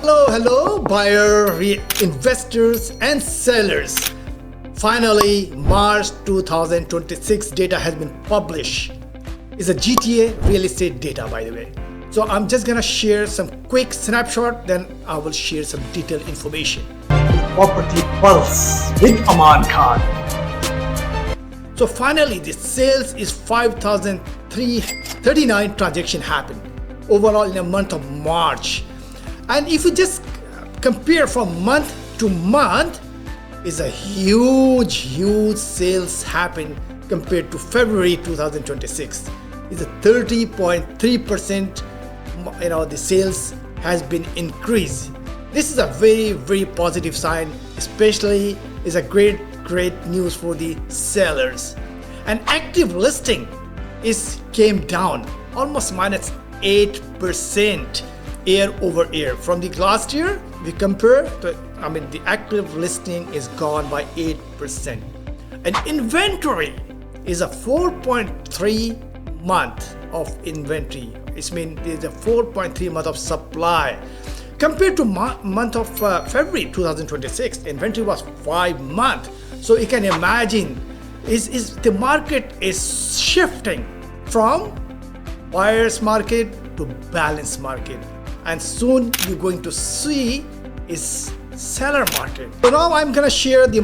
Hello, investors and sellers. Finally, March 2026 data has been published. It's a GTA real estate data, by the way. So I'm just gonna share some quick snapshot, then I will share some detailed information. Property Pulse with Aman Khan. So finally, the sales is 5,339 transaction happened overall in the month of March. And if you just compare from month to month, is a huge sales happen compared to February 2026. It's a 30.3%, the sales has been increased. This is a very positive sign, especially is a great news for the sellers. And active listing came down almost minus 8% year over year. From the last year, we compare the active listing is gone by 8%. And inventory is a 4.3 month of inventory. It means there's a 4.3 month of supply. Compared to month of February 2026, inventory was 5 months. So you can imagine, is the market is shifting from buyer's market to balanced market. And soon you're going to see is seller market. So now I'm gonna share the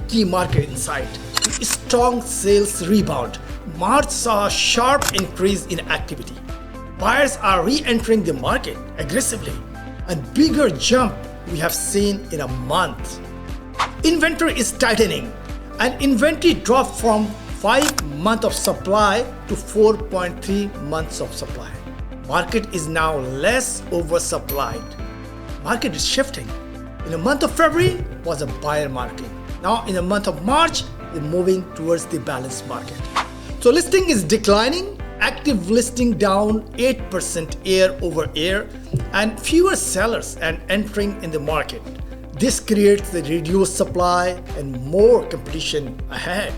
key market insight. Strong sales rebound. March saw a sharp increase in activity. Buyers are re-entering the market aggressively, and bigger jump we have seen in a month. Inventory is tightening, and inventory dropped from 5 months of supply to 4.3 months of supply. Market is now less oversupplied. Market is shifting. In the month of February was a buyer market. Now in the month of March, we're moving towards the balanced market. So listing is declining, active listing down 8% year over year, and fewer sellers and entering in the market. This creates the reduced supply and more competition ahead.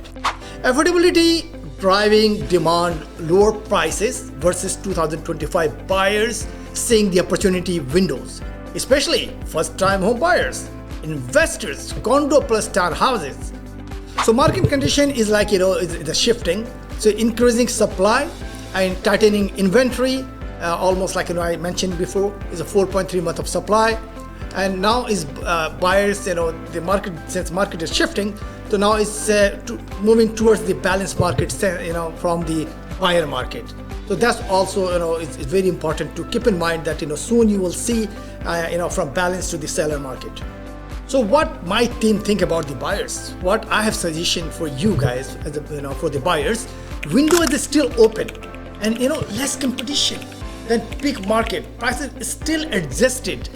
Affordability driving demand, lower prices versus 2025 buyers seeing the opportunity windows, especially first-time home buyers, investors, condo plus townhouses. So market condition is the shifting, so increasing supply and tightening inventory, almost like I mentioned before, is a 4.3 month of supply. And now is buyers, the market, since market is shifting, so now it's moving towards the balanced market, from the buyer market. So that's also, it's very important to keep in mind that, soon you will see, from balance to the seller market. So what my team think about the buyers? What I have suggestion for you guys, as for the buyers, window is still open, and less competition than peak market. Prices is still adjusted.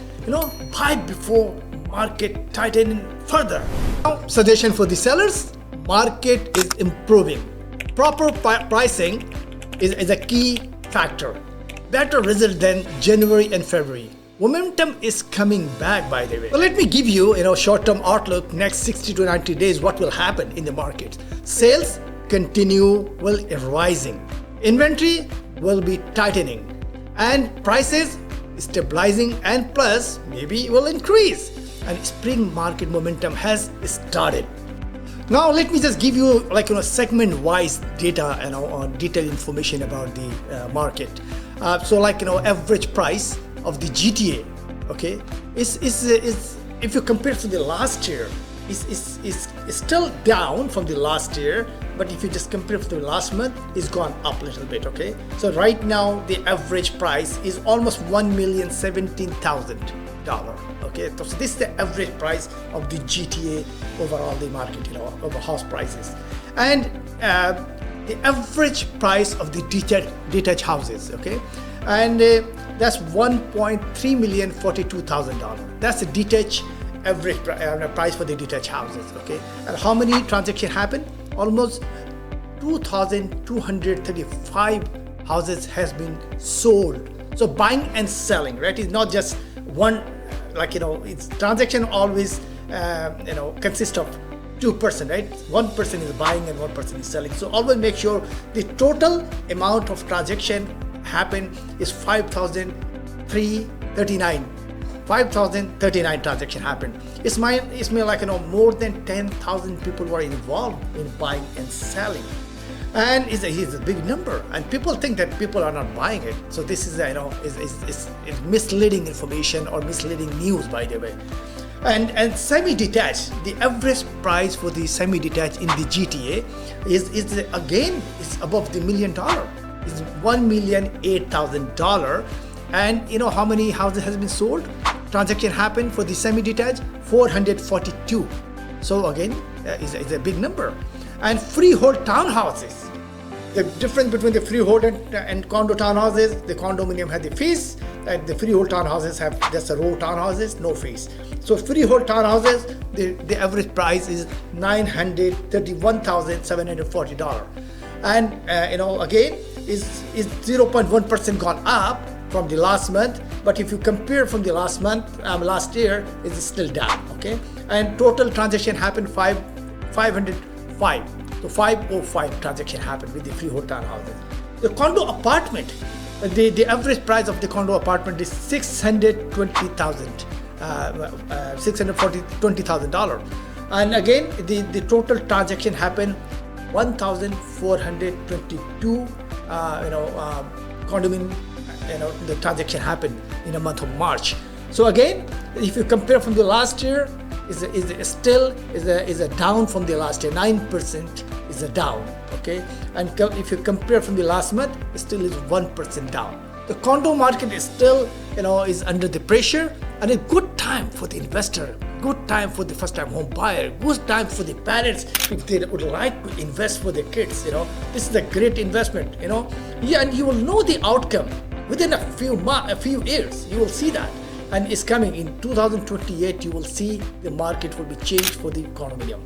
Buy before market tightening further. Now, suggestion for the sellers, market is improving. Proper pricing is a key factor. Better result than January and February. Momentum is coming back, by the way. So let me give you, short-term outlook, next 60 to 90 days, what will happen in the market. Sales will rising. Inventory will be tightening. And prices stabilizing, and plus maybe will increase, and spring market momentum has started. Now let me just give you segment wise data and detailed information about the market. So average price of the GTA, okay, is if you compare to the last year, is still down from the last year, but if you just compare to the last month, it's gone up a little bit, okay? So right now the average price is almost $1,017,000, okay? So this is the average price of the GTA overall the market, over house prices. And the average price of the detached houses, okay? And that's $1,342,000. That's the detached average price for the detached houses, okay? And how many transactions happen? Almost 2,235 houses has been sold. So buying and selling, right? It's not just one, it's transaction always, consists of two person, right? One person is buying and one person is selling. So always make sure the total amount of transaction happen is 5,339 5,039 transactions happened. It's me like more than 10,000 people were involved in buying and selling, and it's a big number. And people think that people are not buying it. So this is is misleading information or misleading news, by the way. And semi-detached, the average price for the semi-detached in the GTA is again is above the $1 million. It's $1,008,000. And you know how many houses has been sold? Transaction happened for the semi-detached, 442. So again, is a big number. And freehold townhouses. The difference between the freehold and condo townhouses, the condominium had the fees, and the freehold townhouses have just a row townhouses, no fees. So freehold townhouses, the average price is $931,740, and again is 0.1% gone up from the last month. But if you compare from the last year, it's still down. Okay, and total transaction happened 505. So 505 transaction happened with the freehold townhouses. The condo apartment, the average price of the condo apartment is $620,000, and again the total transaction happened 1,422 condominium. The transaction happened in the month of March. So again, if you compare from the last year, is still down from the last year. 9% is a down. Okay, and if you compare from the last month, it still is 1% down. The condo market is still is under the pressure, and a good time for the investor, good time for the first-time home buyer, good time for the parents if they would like to invest for their kids. This is a great investment. Yeah, and you will know the outcome within a few years. You will see that. And it's coming in 2028. You will see the market will be changed for the condominium.